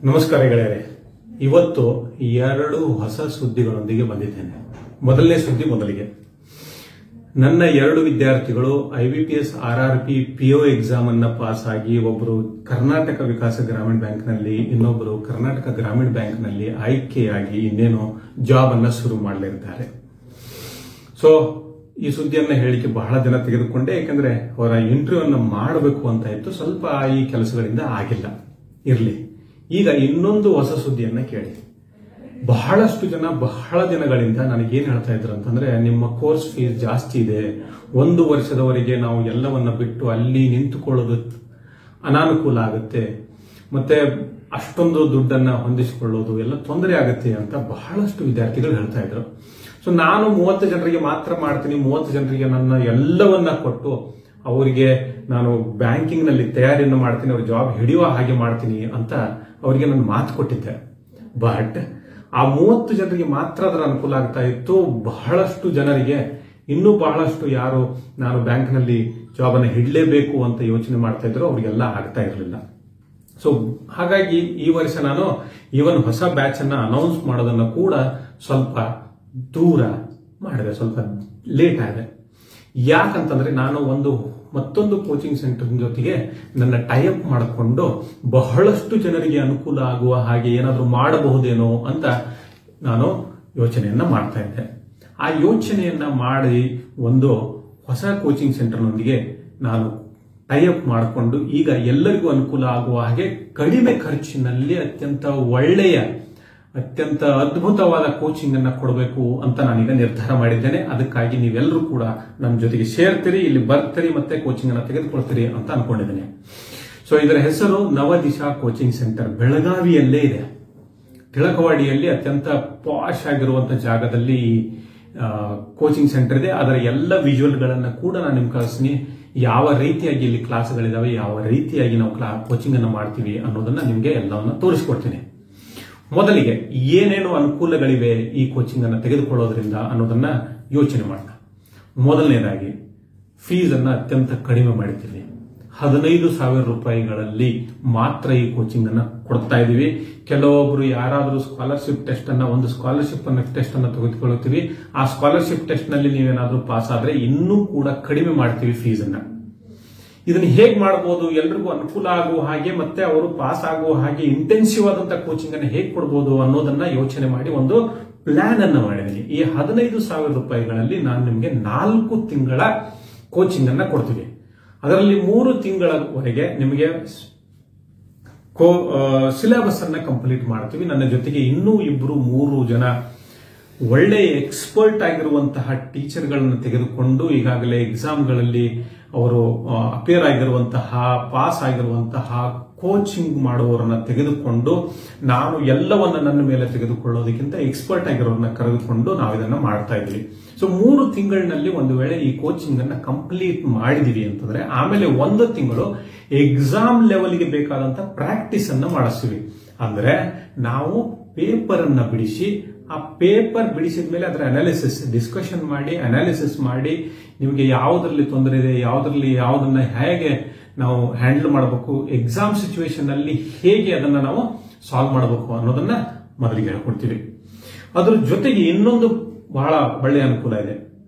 ನಮಸ್ಕಾರ ಗೆಳೆಯರೆ. ಇವತ್ತು ಎರಡು ಹೊಸ ಸುದ್ದಿಗಳೊಂದಿಗೆ ಬಂದಿದ್ದೇನೆ. ಮೊದಲನೇ ಸುದ್ದಿ ಮೊದಲಿಗೆ, ನನ್ನ ಎರಡು ವಿದ್ಯಾರ್ಥಿಗಳು IBPS RRP PO ಎಕ್ಸಾಮ್ ಅನ್ನ ಪಾಸ್ ಆಗಿ ಒಬ್ಬರು ಕರ್ನಾಟಕ ವಿಕಾಸ ಗ್ರಾಮೀಣ ಬ್ಯಾಂಕ್ನಲ್ಲಿ, ಇನ್ನೊಬ್ಬರು ಕರ್ನಾಟಕ ಗ್ರಾಮೀಣ ಬ್ಯಾಂಕ್ನಲ್ಲಿ ಆಯ್ಕೆಯಾಗಿ ಇನ್ನೇನು ಜಾಬ್ ಅನ್ನ ಶುರು ಮಾಡಲಿದ್ದಾರೆ. ಸೊ ಈ ಸುದ್ದಿಯನ್ನ ಹೇಳಿಕೆ ಬಹಳ ದಿನ ತೆಗೆದುಕೊಂಡೆ, ಯಾಕಂದ್ರೆ ಅವರ ಇಂಟರ್ವ್ಯೂ ಅನ್ನು ಮಾಡಬೇಕು ಅಂತ ಇತ್ತು. ಸ್ವಲ್ಪ ಈ ಕೆಲಸಗಳಿಂದ ಆಗಿಲ್ಲ. ಇರಲಿ, ಈಗ ಇನ್ನೊಂದು ಹೊಸ ಸುದ್ದಿಯನ್ನ ಕೇಳಿ. ಬಹಳಷ್ಟು ಜನ ಬಹಳ ದಿನಗಳಿಂದ ನನಗೇನು ಹೇಳ್ತಾ ಇದ್ರು ಅಂತಂದ್ರೆ, ನಿಮ್ಮ ಕೋರ್ಸ್ ಫೀಸ್ ಜಾಸ್ತಿ ಇದೆ, 1 ವರ್ಷದವರೆಗೆ ನಾವು ಎಲ್ಲವನ್ನ ಬಿಟ್ಟು ಅಲ್ಲಿ ನಿಂತುಕೊಳ್ಳೋದು ಅನಾನುಕೂಲ ಆಗುತ್ತೆ, ಮತ್ತೆ ಅಷ್ಟೊಂದು ದುಡ್ಡನ್ನ ಹೊಂದಿಸಿಕೊಳ್ಳೋದು ಎಲ್ಲ ತೊಂದರೆ ಆಗುತ್ತೆ ಅಂತ ಬಹಳಷ್ಟು ವಿದ್ಯಾರ್ಥಿಗಳು ಹೇಳ್ತಾ ಇದ್ರು. ಸೊ ನಾನು 30 ಜನರಿಗೆ ಮಾತ್ರ ಮಾಡ್ತೀನಿ, 30 ಜನರಿಗೆ ನನ್ನ ಎಲ್ಲವನ್ನ ಕೊಟ್ಟು ಅವರಿಗೆ ನಾನು ಬ್ಯಾಂಕಿಂಗ್ ನಲ್ಲಿ ತಯಾರಿಯನ್ನು ಮಾಡ್ತೀನಿ, ಅವ್ರ ಜಾಬ್ ಹಿಡಿಯುವ ಹಾಗೆ ಮಾಡ್ತೀನಿ ಅಂತ ಅವರಿಗೆ ನಾನು ಮಾತು ಕೊಟ್ಟಿದ್ದೆ. ಬಟ್ ಆ 30 ಜನರಿಗೆ ಮಾತ್ರ ಅದರ ಅನುಕೂಲ ಆಗ್ತಾ ಇತ್ತು. ಬಹಳಷ್ಟು ಜನರಿಗೆ, ಇನ್ನೂ ಬಹಳಷ್ಟು ಯಾರು ನಾನು ಬ್ಯಾಂಕ್ನಲ್ಲಿ ಜಾಬ್ ಅನ್ನು ಹಿಡಲೇಬೇಕು ಅಂತ ಯೋಚನೆ ಮಾಡ್ತಾ ಇದ್ರು, ಅವರಿಗೆಲ್ಲ ಆಗ್ತಾ ಇರಲಿಲ್ಲ. ಸೊ ಹಾಗಾಗಿ ಈ ವರ್ಷ ನಾನು ಇವನ್ ಹೊಸ ಬ್ಯಾಚ್ ಅನ್ನ ಅನೌನ್ಸ್ ಮಾಡೋದನ್ನ ಕೂಡ ಸ್ವಲ್ಪ ದೂರ ಮಾಡಿದೆ, ಸ್ವಲ್ಪ ಲೇಟ್ ಆಗಿದೆ. ಯಾಕಂತಂದ್ರೆ ನಾನು ಮತ್ತೊಂದು ಕೋಚಿಂಗ್ ಸೆಂಟರ್ ಜೊತೆಗೆ ನನ್ನ ಟೈಅಪ್ ಮಾಡಿಕೊಂಡು ಬಹಳಷ್ಟು ಜನರಿಗೆ ಅನುಕೂಲ ಆಗುವ ಹಾಗೆ ಏನಾದರೂ ಮಾಡಬಹುದೇನೋ ಅಂತ ನಾನು ಯೋಚನೆಯನ್ನ ಮಾಡ್ತಾ ಇದ್ದೆ. ಆ ಯೋಚನೆಯನ್ನ ಮಾಡಿ ಒಂದು ಹೊಸ ಕೋಚಿಂಗ್ ಸೆಂಟರ್ನೊಂದಿಗೆ ನಾನು ಟೈಅಪ್ ಮಾಡಿಕೊಂಡು ಈಗ ಎಲ್ಲರಿಗೂ ಅನುಕೂಲ ಆಗುವ ಹಾಗೆ ಕಡಿಮೆ ಖರ್ಚಿನಲ್ಲಿ ಅತ್ಯಂತ ಒಳ್ಳೆಯ, ಅತ್ಯಂತ ಅದ್ಭುತವಾದ ಕೋಚಿಂಗ್ ಅನ್ನ ಕೊಡಬೇಕು ಅಂತ ನಾನೀಗ ನಿರ್ಧಾರ ಮಾಡಿದ್ದೇನೆ. ಅದಕ್ಕಾಗಿ ನೀವೆಲ್ಲರೂ ಕೂಡ ನನ್ನ ಜೊತೆಗೆ ಸೇರ್ತೀರಿ, ಇಲ್ಲಿ ಬರ್ತೀರಿ, ಮತ್ತೆ ಕೋಚಿಂಗ್ ಅನ್ನ ತೆಗೆದುಕೊಳ್ತೀರಿ ಅಂತ ಅನ್ಕೊಂಡಿದ್ದೇನೆ. ಸೊ ಇದರ ಹೆಸರು ನವದಿಶಾ ಕೋಚಿಂಗ್ ಸೆಂಟರ್. ಬೆಳಗಾವಿಯಲ್ಲೇ ಇದೆ, ತಿಳಕವಾಡಿಯಲ್ಲಿ ಅತ್ಯಂತ ಪಾಶ್ ಆಗಿರುವಂತಹ ಜಾಗದಲ್ಲಿ ಕೋಚಿಂಗ್ ಸೆಂಟರ್ ಇದೆ. ಅದರ ಎಲ್ಲ ವಿಜುವಲ್ ಗಳನ್ನ ಕೂಡ ನಾನು ನಿಮ್ಗೆ ಕಳಿಸ್ತೀನಿ. ಯಾವ ರೀತಿಯಾಗಿ ಇಲ್ಲಿ ಕ್ಲಾಸ್ಗಳಿದಾವೆ, ಯಾವ ರೀತಿಯಾಗಿ ನಾವು ಕೋಚಿಂಗ್ ಅನ್ನ ಮಾಡ್ತೀವಿ ಅನ್ನೋದನ್ನ ನಿಮ್ಗೆ ಎಲ್ಲವನ್ನ ತೋರಿಸ್ಕೊಡ್ತೀನಿ. ಮೊದಲಿಗೆ ಏನೇನು ಅನುಕೂಲಗಳಿವೆ ಈ ಕೋಚಿಂಗ್ ಅನ್ನು ತೆಗೆದುಕೊಳ್ಳೋದ್ರಿಂದ ಅನ್ನೋದನ್ನ ಯೋಚನೆ ಮಾಡೋಣ. ಮೊದಲನೇದಾಗಿ ಫೀಸ್ ಅನ್ನ ಅತ್ಯಂತ ಕಡಿಮೆ ಮಾಡಿದ್ದೀವಿ. 15,000 ರೂಪಾಯಿಗಳಲ್ಲಿ ಮಾತ್ರ ಈ ಕೋಚಿಂಗ್ ಅನ್ನ ಕೊಡ್ತಾ ಇದೀವಿ. ಕೆಲವೊಬ್ರು ಯಾರಾದರೂ ಸ್ಕಾಲರ್ಶಿಪ್ ಟೆಸ್ಟ್ ಅನ್ನ, ಒಂದು ಸ್ಕಾಲರ್ಶಿಪ್ ಟೆಸ್ಟ್ ಅನ್ನ ತೆಗೆದುಕೊಳ್ಳುತ್ತೀವಿ. ಆ ಸ್ಕಾಲರ್ಶಿಪ್ ಟೆಸ್ಟ್ ನಲ್ಲಿ ನೀವೇನಾದ್ರೂ ಪಾಸ್ ಆದ್ರೆ ಇನ್ನೂ ಕೂಡ ಕಡಿಮೆ ಮಾಡ್ತೀವಿ ಫೀಸ್ ಅನ್ನ. ಇದನ್ನ ಹೇಗೆ ಮಾಡಬಹುದು, ಎಲ್ರಿಗೂ ಅನುಕೂಲ ಆಗುವ ಹಾಗೆ ಮತ್ತೆ ಅವರು ಪಾಸ್ ಆಗುವ ಹಾಗೆ ಇಂಟೆನ್ಸಿವ್ ಆದಂತಹ ಕೋಚಿಂಗ್ ಅನ್ನು ಹೇಗೆ ಕೊಡಬಹುದು ಅನ್ನೋದನ್ನ ಯೋಚನೆ ಮಾಡಿ ಒಂದು ಪ್ಲಾನ್ ಅನ್ನ ಮಾಡಿದ್ದೀನಿ. ಈ 15,000 ರೂಪಾಯಿಗಳಲ್ಲಿ ನಾನು ನಿಮಗೆ 4 ತಿಂಗಳ ಕೋಚಿಂಗ್ ಅನ್ನ ಕೊಡ್ತೀವಿ. ಅದರಲ್ಲಿ 3 ತಿಂಗಳವರೆಗೆ ನಿಮಗೆ ಸಿಲೆಬಸ್ ಅನ್ನ ಕಂಪ್ಲೀಟ್ ಮಾಡ್ತೀವಿ. ನನ್ನ ಜೊತೆಗೆ ಇನ್ನೂ 2-3 ಜನ ಒಳ್ಳೆಯ ಎಕ್ಸ್ಪರ್ಟ್ ಆಗಿರುವಂತಹ ಟೀಚರ್ಗಳನ್ನು ತೆಗೆದುಕೊಂಡು ಈಗಾಗಲೇ ಎಕ್ಸಾಮ್ಗಳಲ್ಲಿ ಅವರು ಅಪೇರ್ ಆಗಿರುವಂತಹ, ಪಾಸ್ ಆಗಿರುವಂತಹ ಕೋಚಿಂಗ್ ಮಾಡುವವರನ್ನ ತೆಗೆದುಕೊಂಡು ನಾನು ಎಲ್ಲವನ್ನ ನನ್ನ ಮೇಲೆ ತೆಗೆದುಕೊಳ್ಳೋದಕ್ಕಿಂತ ಎಕ್ಸ್ಪರ್ಟ್ ಆಗಿರೋರನ್ನ ಕರೆದುಕೊಂಡು ನಾವು ಇದನ್ನ ಮಾಡ್ತಾ ಇದ್ವಿ. ಸೊ 3 ತಿಂಗಳಿನಲ್ಲಿ ಒಂದು ವೇಳೆ ಈ ಕೋಚಿಂಗ್ ಅನ್ನ ಕಂಪ್ಲೀಟ್ ಮಾಡಿದೀವಿ ಅಂತಂದ್ರೆ ಆಮೇಲೆ 1 ತಿಂಗಳು ಎಕ್ಸಾಮ್ ಲೆವೆಲ್ಗೆ ಬೇಕಾದಂತ ಪ್ರಾಕ್ಟೀಸ್ ಅನ್ನ ಮಾಡಿಸ್ತೀವಿ. ಅಂದ್ರೆ ನಾವು ಪೇಪರ್ ಅನ್ನ ಬಿಡಿಸಿ, ಆ ಪೇಪರ್ ಬಿಡಿಸಿದ ಮೇಲೆ ಅದರ ಡಿಸ್ಕಷನ್ ಮಾಡಿ, ಅನಾಲಿಸಿಸ್ ಮಾಡಿ, ನಿಮಗೆ ಯಾವುದರಲ್ಲಿ ತೊಂದರೆ ಇದೆ, ಯಾವುದನ್ನ ಹೇಗೆ ನಾವು ಹ್ಯಾಂಡಲ್ ಮಾಡಬೇಕು, ಎಕ್ಸಾಮ್ ಸಿಚುವೇಶನ್ ಅಲ್ಲಿ ಹೇಗೆ ಅದನ್ನ ನಾವು ಸಾಲ್ವ್ ಮಾಡಬೇಕು ಅನ್ನೋದನ್ನ ಮೊದಲಿಗೆ ಹೇಳ್ಕೊಡ್ತೀವಿ. ಅದ್ರ ಜೊತೆಗೆ ಇನ್ನೊಂದು ಬಹಳ ಒಳ್ಳೆಯ ಅನುಕೂಲ ಇದೆ.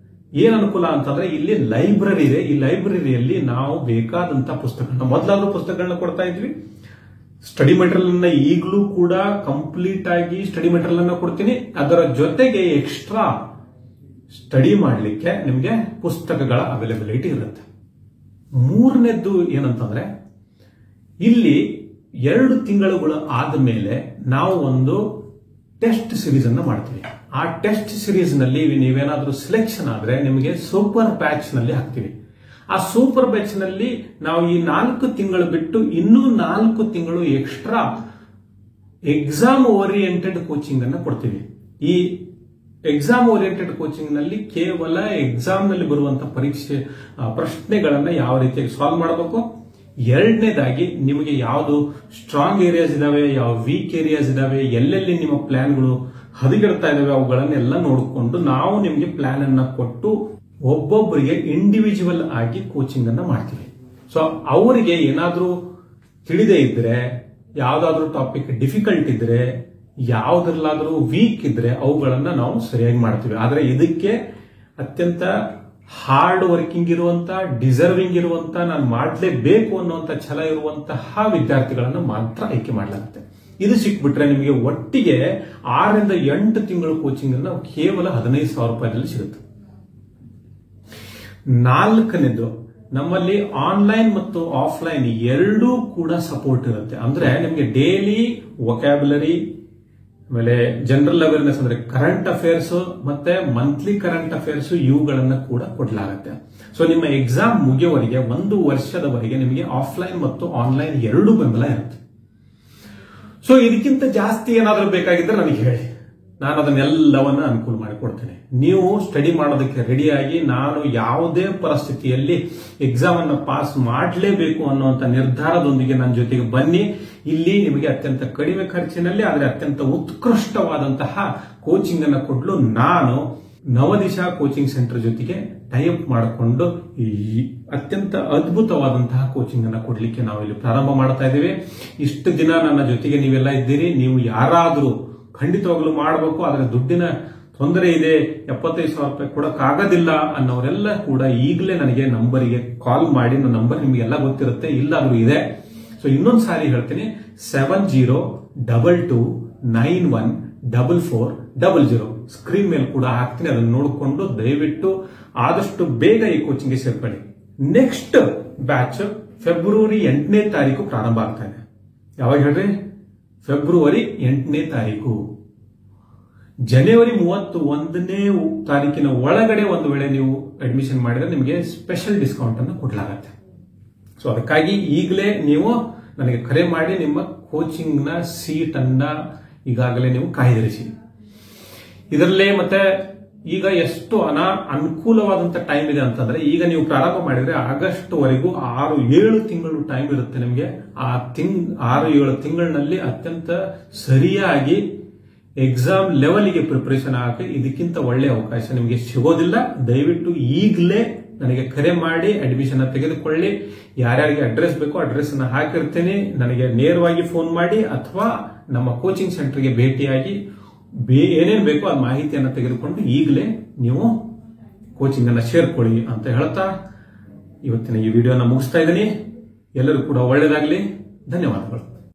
ಏನ್ ಅನುಕೂಲ ಅಂತಂದ್ರೆ ಇಲ್ಲಿ ಲೈಬ್ರರಿ ಇದೆ. ಈ ಲೈಬ್ರರಿಯಲ್ಲಿ ನಾವು ಬೇಕಾದಂತಹ ಪುಸ್ತಕಗಳನ್ನ, ಮೊದಲಾದ್ರೂ ಪುಸ್ತಕಗಳನ್ನ ಕೊಡ್ತಾ ಇದ್ವಿ. ಸ್ಟಡಿ ಮೆಟೀರಿಯಲ್ ಅನ್ನ ಈಗಲೂ ಕೂಡ ಕಂಪ್ಲೀಟ್ ಆಗಿ ಸ್ಟಡಿ ಮೆಟೀರಿಯಲ್ ಅನ್ನ ಕೊಡ್ತೀನಿ. ಅದರ ಜೊತೆಗೆ ಎಕ್ಸ್ಟ್ರಾ ಸ್ಟಡಿ ಮಾಡಲಿಕ್ಕೆ ನಿಮಗೆ ಪುಸ್ತಕಗಳ ಅವೈಲಬಿಲಿಟಿ ಇರುತ್ತೆ. 3ನೇದ್ದು ಏನಂತಂದ್ರೆ, ಇಲ್ಲಿ 2 ತಿಂಗಳುಗಳು ಆದ್ಮೇಲೆ ನಾವು ಒಂದು ಟೆಸ್ಟ್ ಸಿರೀಸ್ ಅನ್ನ ಮಾಡ್ತೀವಿ. ಆ ಟೆಸ್ಟ್ ಸಿರೀಸ್ ನಲ್ಲಿ ನೀವೇನಾದ್ರೂ ಸಿಲೆಕ್ಷನ್ ಆದ್ರೆ ನಿಮಗೆ ಸೂಪರ್ ಬ್ಯಾಚ್ ನಲ್ಲಿ ಹಾಕ್ತೀವಿ. ಆ ಸೂಪರ್ ಬ್ಯಾಚ್ ನಲ್ಲಿ ನಾವು ಈ 4 ತಿಂಗಳು ಬಿಟ್ಟು ಇನ್ನೂ 4 ತಿಂಗಳು ಎಕ್ಸ್ಟ್ರಾ ಎಕ್ಸಾಮ್ ಓರಿಯೆಂಟೆಡ್ ಕೋಚಿಂಗ್ ಅನ್ನ ಕೊಡ್ತೀವಿ. ಈ ಎಕ್ಸಾಮ್ ಓರಿಯೆಂಟೆಡ್ ಕೋಚಿಂಗ್ ನಲ್ಲಿ ಕೇವಲ ಎಕ್ಸಾಮ್ ನಲ್ಲಿ ಬರುವಂತಹ ಪ್ರಶ್ನೆಗಳನ್ನ ಯಾವ ರೀತಿಯಾಗಿ ಸಾಲ್ವ್ ಮಾಡಬೇಕು, 2ನೇದಾಗಿ ನಿಮಗೆ ಯಾವುದು ಸ್ಟ್ರಾಂಗ್ ಏರಿಯಾಸ್ ಇದಾವೆ, ಯಾವ ವೀಕ್ ಏರಿಯಾಸ್ ಇದಾವೆ, ಎಲ್ಲೆಲ್ಲಿ ನಿಮ್ಮ ಪ್ಲಾನ್ಗಳು ಹದಗೆಡ್ತಾ ಇದಾವೆ ಅವುಗಳನ್ನೆಲ್ಲ ನೋಡಿಕೊಂಡು ನಾವು ನಿಮಗೆ ಪ್ಲಾನ್ ಅನ್ನ ಕೊಟ್ಟು ಒಬ್ಬೊಬ್ಬರಿಗೆ ಇಂಡಿವಿಜುವಲ್ ಆಗಿ ಕೋಚಿಂಗ್ ಅನ್ನ ಮಾಡ್ತೀವಿ. ಸೊ ಅವರಿಗೆ ಏನಾದ್ರೂ ತಿಳಿದೇ ಇದ್ರೆ ಯಾವ್ದಾದ್ರೂ ಟಾಪಿಕ್ ಡಿಫಿಕಲ್ಟ್ ಇದ್ರೆ, ಯಾವ್ದ್ರಲ್ಲಾದ್ರೂ ವೀಕ್ ಇದ್ರೆ ಅವುಗಳನ್ನ ನಾವು ಸರಿಯಾಗಿ ಮಾಡ್ತೀವಿ. ಆದ್ರೆ ಇದಕ್ಕೆ ಅತ್ಯಂತ ಹಾರ್ಡ್ ವರ್ಕಿಂಗ್ ಇರುವಂತ, ಡಿಸರ್ವಿಂಗ್ ಇರುವಂತ, ನಾನು ಮಾಡಲೇಬೇಕು ಅನ್ನುವಂತ ಛಲ ಇರುವಂತಹ ವಿದ್ಯಾರ್ಥಿಗಳನ್ನು ಮಾತ್ರ ಆಯ್ಕೆ ಮಾಡಲಾಗುತ್ತೆ. ಇದು ಸಿಕ್ಬಿಟ್ರೆ ನಿಮಗೆ ಒಟ್ಟಿಗೆ 6 ರಿಂದ 8 ತಿಂಗಳ ಕೋಚಿಂಗ್ ಅನ್ನು ಕೇವಲ 15,000 ರೂಪಾಯಿದಲ್ಲಿ ಸಿಗುತ್ತೆ. 4ನೇದು, ನಮ್ಮಲ್ಲಿ ಆನ್ಲೈನ್ ಮತ್ತು ಆಫ್ಲೈನ್ ಎರಡೂ ಕೂಡ ಸಪೋರ್ಟ್ ಇರುತ್ತೆ. ಅಂದ್ರೆ ನಿಮಗೆ ಡೈಲಿ ವೊಕ್ಯಾಬುಲರಿ, ಆಮೇಲೆ ಜನರಲ್ ಅವೇರ್ನೆಸ್ ಅಂದ್ರೆ ಕರೆಂಟ್ ಅಫೇರ್ಸ್ ಮತ್ತೆ ಮಂತ್ಲಿ ಕರೆಂಟ್ ಅಫೇರ್ಸ್ ಇವುಗಳನ್ನ ಕೂಡ ಕೊಡಲಾಗುತ್ತೆ. ಸೊ ನಿಮ್ಮ ಎಕ್ಸಾಮ್ ಮುಗಿಯುವವರೆಗೆ 1 ವರ್ಷದವರೆಗೆ ನಿಮಗೆ ಆಫ್ಲೈನ್ ಮತ್ತು ಆನ್ಲೈನ್ ಎರಡೂ ಬೆಂಬಲ ಇರುತ್ತೆ. ಸೊ ಇದಕ್ಕಿಂತ ಜಾಸ್ತಿ ಏನಾದರೂ ಬೇಕಾಗಿದ್ರೆ ನನಗೆ ಹೇಳಿ, ನಾನು ಅದನ್ನೆಲ್ಲವನ್ನ ಅನುಕೂಲ ಮಾಡಿಕೊಡ್ತೇನೆ. ನೀವು ಸ್ಟಡಿ ಮಾಡೋದಕ್ಕೆ ರೆಡಿಯಾಗಿ, ನಾನು ಯಾವುದೇ ಪರಿಸ್ಥಿತಿಯಲ್ಲಿ ಎಕ್ಸಾಮ್ ಅನ್ನು ಪಾಸ್ ಮಾಡಲೇಬೇಕು ಅನ್ನುವಂತ ನಿರ್ಧಾರದೊಂದಿಗೆ ನನ್ನ ಜೊತೆಗೆ ಬನ್ನಿ. ಇಲ್ಲಿ ನಿಮಗೆ ಅತ್ಯಂತ ಕಡಿಮೆ ಖರ್ಚಿನಲ್ಲಿ ಆದರೆ ಅತ್ಯಂತ ಉತ್ಕೃಷ್ಟವಾದಂತಹ ಕೋಚಿಂಗ್ ಅನ್ನು ಕೊಡಲು ನಾನು ನವದಿಶಾ ಕೋಚಿಂಗ್ ಸೆಂಟರ್ ಜೊತೆಗೆ ಟೈಅಪ್ ಮಾಡಿಕೊಂಡು ಈ ಅತ್ಯಂತ ಅದ್ಭುತವಾದಂತಹ ಕೋಚಿಂಗ್ ಅನ್ನು ಕೊಡ್ಲಿಕ್ಕೆ ನಾವು ಇಲ್ಲಿ ಪ್ರಾರಂಭ ಮಾಡ್ತಾ ಇದ್ದೀವಿ. ಇಷ್ಟು ದಿನ ನನ್ನ ಜೊತೆಗೆ ನೀವೆಲ್ಲ ಇದ್ದೀರಿ. ನೀವು ಯಾರಾದರೂ ಖಂಡಿತವಾಗ್ಲೂ ಮಾಡಬೇಕು, ಆದರೆ ದುಡ್ಡಿನ ತೊಂದರೆ ಇದೆ, 75,000 ರೂಪಾಯಿ ಕೊಡಕ್ಕಾಗೋದಿಲ್ಲ ಅನ್ನೋರೆಲ್ಲ ಕೂಡ ಈಗಲೇ ನನಗೆ ನಂಬರಿಗೆ ಕಾಲ್ ಮಾಡಿ. ನನ್ನ ನಂಬರ್ ನಿಮಗೆಲ್ಲ ಗೊತ್ತಿರುತ್ತೆ, ಇಲ್ಲಾದ್ರೂ ಇದೆ. ಸೊ ಇನ್ನೊಂದು ಸಾರಿ ಹೇಳ್ತೀನಿ, 7022914400 ಸ್ಕ್ರೀನ್ ಮೇಲೆ ಕೂಡ ಹಾಕ್ತೀನಿ. ಅದನ್ನು ನೋಡಿಕೊಂಡು ದಯವಿಟ್ಟು ಆದಷ್ಟು ಬೇಗ ಈ ಕೋಚಿಂಗ್ಗೆ ಸೇರ್ಕೊಳ್ಳಿ. ನೆಕ್ಸ್ಟ್ ಬ್ಯಾಚ್ ಫೆಬ್ರವರಿ 8ನೇ ತಾರೀಕು ಪ್ರಾರಂಭ ಆಗ್ತಾ ಇದೆ. ಯಾವಾಗ ಹೇಳ್ರಿ? ಫೆಬ್ರವರಿ 8ನೇ ತಾರೀಕು. ಜನವರಿ 31ನೇ ತಾರೀಕಿನ ಒಳಗಡೆ ಒಂದು ವೇಳೆ ನೀವು ಅಡ್ಮಿಷನ್ ಮಾಡಿದ್ರೆ ನಿಮಗೆ ಸ್ಪೆಷಲ್ ಡಿಸ್ಕೌಂಟ್ ಅನ್ನು ಕೊಡಲಾಗುತ್ತೆ. ಸೊ ಅದಕ್ಕಾಗಿ ಈಗಲೇ ನೀವು ನನಗೆ ಕರೆ ಮಾಡಿ ನಿಮ್ಮ ಕೋಚಿಂಗ್ ನ ಸೀಟ್ ಅನ್ನ ಈಗಾಗಲೇ ನೀವು ಕಾಯ್ದಿರಿಸಿ. ಇದರಲ್ಲೇ ಮತ್ತೆ ಈಗ ಎಷ್ಟು ಅನುಕೂಲವಾದಂತ ಟೈಮ್ ಇದೆ ಅಂತಂದ್ರೆ, ಈಗ ನೀವು ಪ್ರಾರಂಭ ಮಾಡಿದ್ರೆ ಆಗಸ್ಟ್ ವರೆಗೂ 6-7 ತಿಂಗಳು ಟೈಮ್ ಇರುತ್ತೆ ನಿಮಗೆ. ಆ 6-7 ತಿಂಗಳಿನಲ್ಲಿ ಅತ್ಯಂತ ಸರಿಯಾಗಿ ಎಕ್ಸಾಮ್ ಲೆವೆಲ್ಗೆ ಪ್ರಿಪರೇಷನ್ ಆಗಿ ಇದಕ್ಕಿಂತ ಒಳ್ಳೆಯ ಅವಕಾಶ ನಿಮಗೆ ಸಿಗೋದಿಲ್ಲ. ದಯವಿಟ್ಟು ಈಗಲೇ ನನಗೆ ಕರೆ ಮಾಡಿ ಅಡ್ಮಿಷನ್ ತೆಗೆದುಕೊಳ್ಳಿ. ಯಾರ್ಯಾರಿಗೆ ಅಡ್ರೆಸ್ ಬೇಕೋ ಅಡ್ರೆಸ್ ಅನ್ನ ಹಾಕಿರ್ತೀನಿ, ನನಗೆ ನೇರವಾಗಿ ಫೋನ್ ಮಾಡಿ ಅಥವಾ ನಮ್ಮ ಕೋಚಿಂಗ್ ಸೆಂಟರ್ಗೆ ಭೇಟಿಯಾಗಿ ಏನೇನು ಬೇಕೋ ಆ ಮಾಹಿತಿಯನ್ನು ತೆಗೆದುಕೊಂಡು ಈಗಲೇ ನೀವು ಕೋಚಿಂಗ್ ಅನ್ನ ಸೇರ್ಕೊಳ್ಳಿ ಅಂತ ಹೇಳ್ತಾ ಇವತ್ತಿನ ಈ ವಿಡಿಯೋನ ಮುಗಿಸ್ತಾ ಇದ್ದೀನಿ. ಎಲ್ಲರೂ ಕೂಡ ಒಳ್ಳೆಯದಾಗಲಿ. ಧನ್ಯವಾದಗಳು.